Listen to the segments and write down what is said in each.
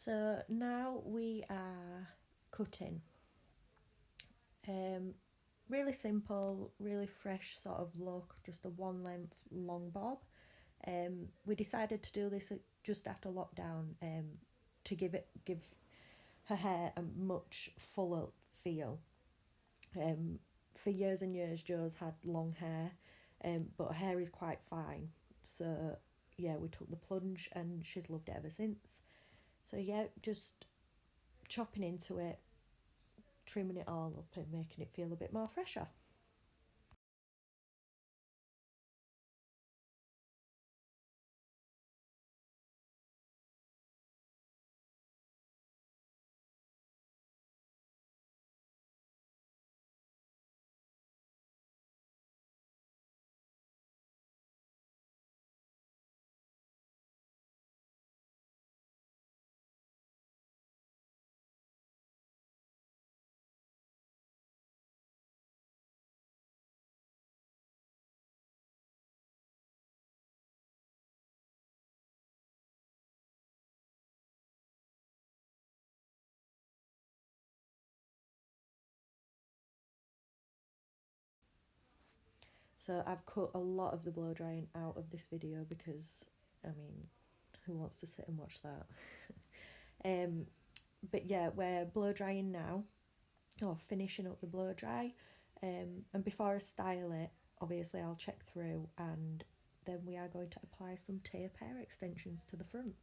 So now we are cutting. Um, Really simple, really fresh sort of look, just a one length long bob. We decided to do this just after lockdown to give her hair a much fuller feel. Um, for years and years, Joe's had long hair, but her hair is quite fine. So yeah, we took the plunge and she's loved it ever since. So yeah, just chopping into it, trimming it all up and making it feel a bit more fresher. So I've cut a lot of the blow drying out of this video because, I mean, who wants to sit and watch that? um, but yeah, we're blow drying now, or finishing up the blow dry. And before I style it, obviously I'll check through and then we are going to apply some tape hair extensions to the front.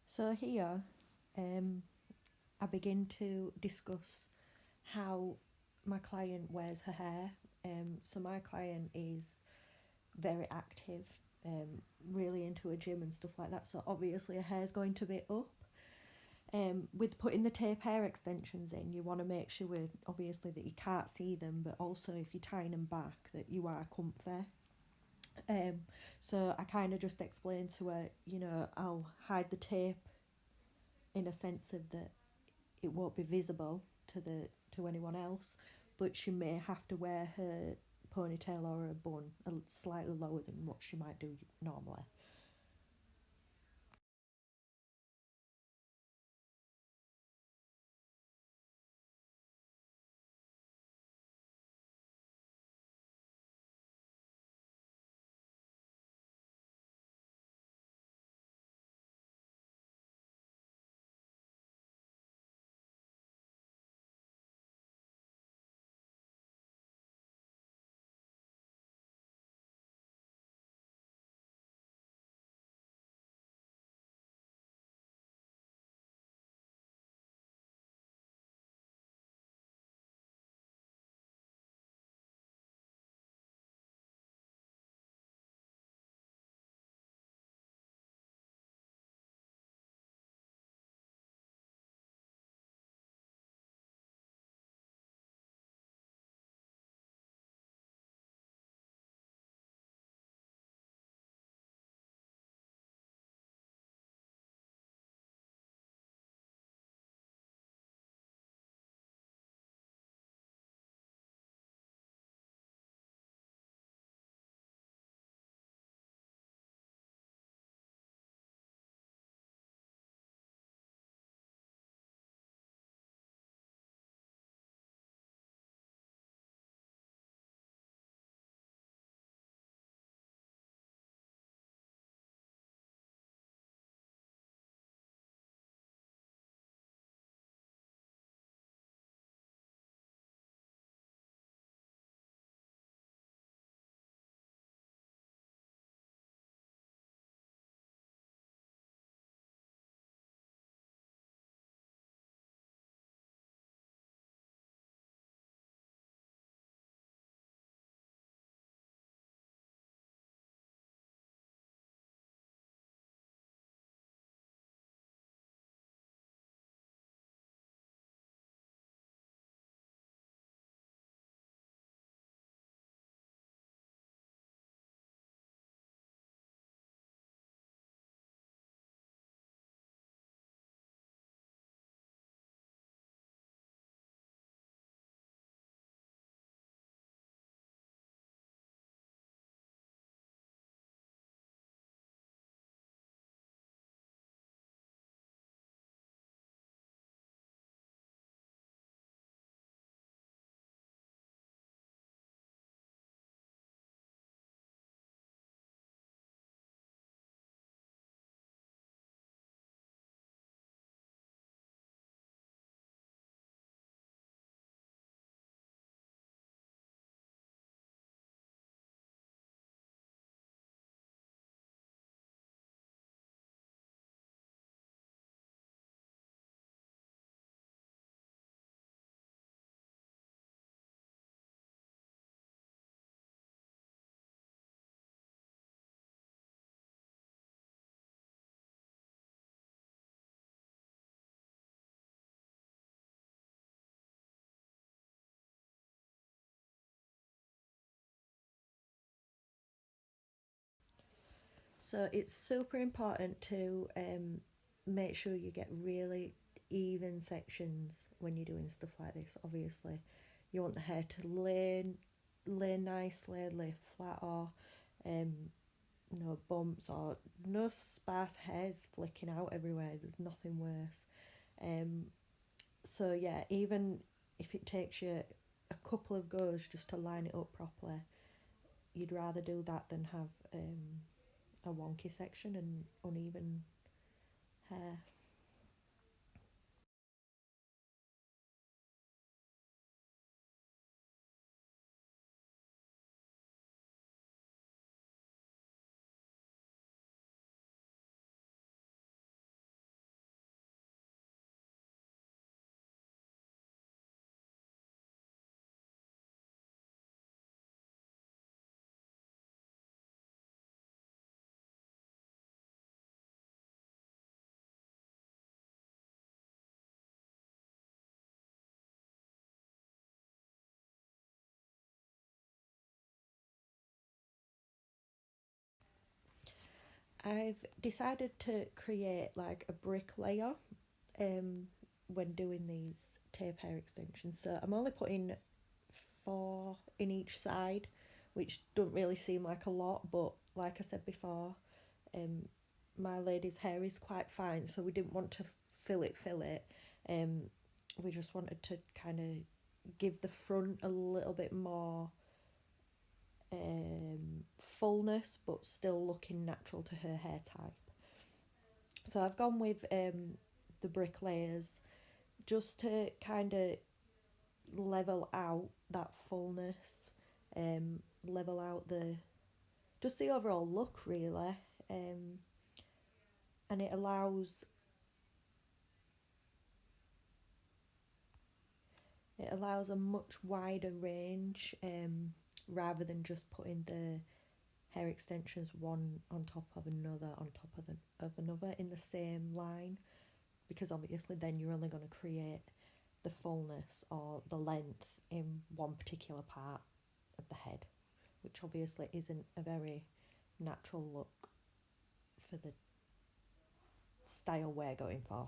So here, um, I begin to discuss how my client wears her hair. So my client is very active, really into a gym and stuff like that. So obviously her hair's going to be up. With putting the tape hair extensions in, you want to make sure obviously that you can't see them, but also if you're tying them back, that you are comfy. Um, so I kind of just explained to her, I'll hide the tape in a sense of that it won't be visible to anyone else, but she may have to wear her ponytail or a bun slightly lower than what she might do normally. So it's super important to make sure you get really even sections when you're doing stuff like this. Obviously, you want the hair to lay nicely, lay flat, or um, no bumps or no sparse hairs flicking out everywhere. There's nothing worse. Um, so yeah, even if it takes you a couple of goes just to line it up properly, you'd rather do that than have a wonky section and uneven hair. I've decided to create like a brick layer um, when doing these tape hair extensions. So I'm only putting 4 in each side, which don't really seem like a lot, but like I said before, um, my lady's hair is quite fine, so we didn't want to fill it. Um, we just wanted to kind of give the front a little bit more fullness, but still looking natural to her hair type. So I've gone with the brick layers just to kind of level out that fullness, level out the just the overall look really, and it allows a much wider range, rather than just putting the hair extensions one on top of another on top of another in the same line, because obviously then you're only going to create the fullness or the length in one particular part of the head, which obviously isn't a very natural look for the style we're going for.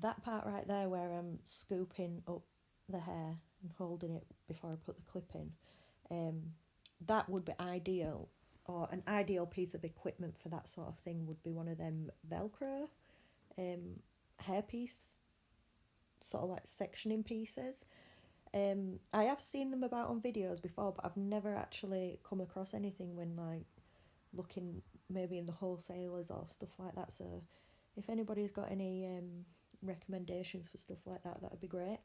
That part right there where I'm scooping up the hair and holding it before I put the clip in, um, that would be ideal, or an ideal piece of equipment for that sort of thing would be one of them Velcro um, hairpiece, sort of like sectioning pieces. I have seen them about on videos before, but I've never actually come across anything when like looking maybe in the wholesalers or stuff like that. So if anybody's got any recommendations for stuff like that, that'd be great.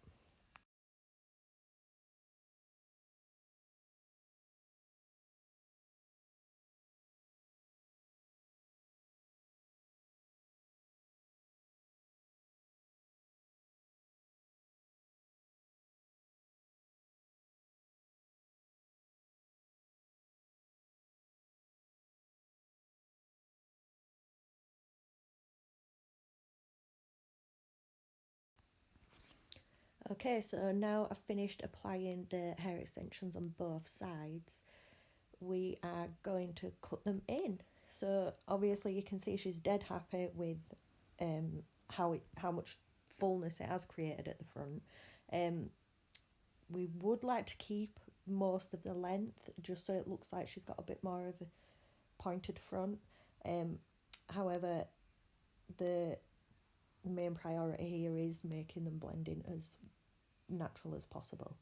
Okay, so now I've finished applying the hair extensions on both sides. We are going to cut them in. So obviously you can see she's dead happy with how much fullness it has created at the front. Um, we would like to keep most of the length just so it looks like she's got a bit more of a pointed front. Um, However, the main priority here is making them blend in as natural as possible.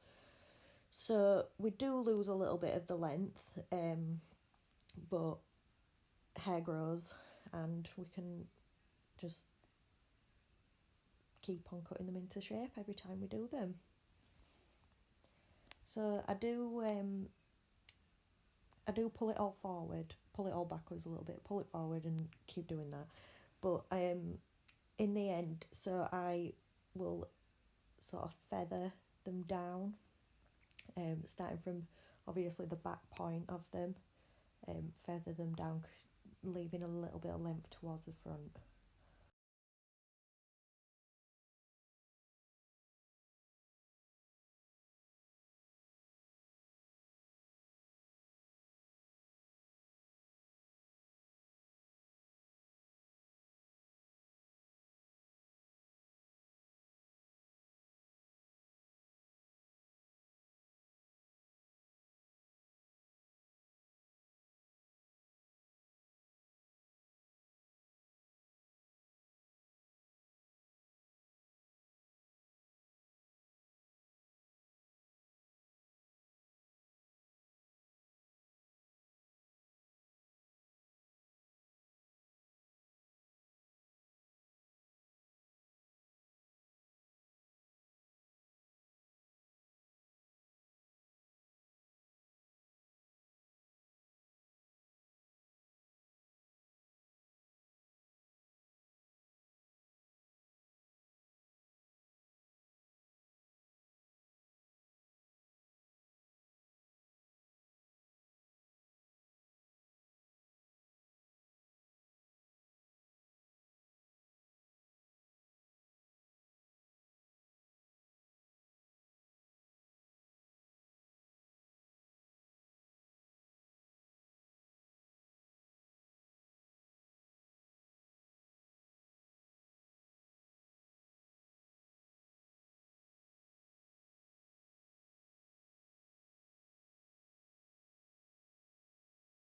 So we do lose a little bit of the length, but hair grows and we can just keep on cutting them into shape every time we do them. So I do pull it all forward, pull it all backwards a little bit, pull it forward and keep doing that. But in the end, so I will sort of feather them down, starting from obviously the back point of them, feather them down, leaving a little bit of length towards the front.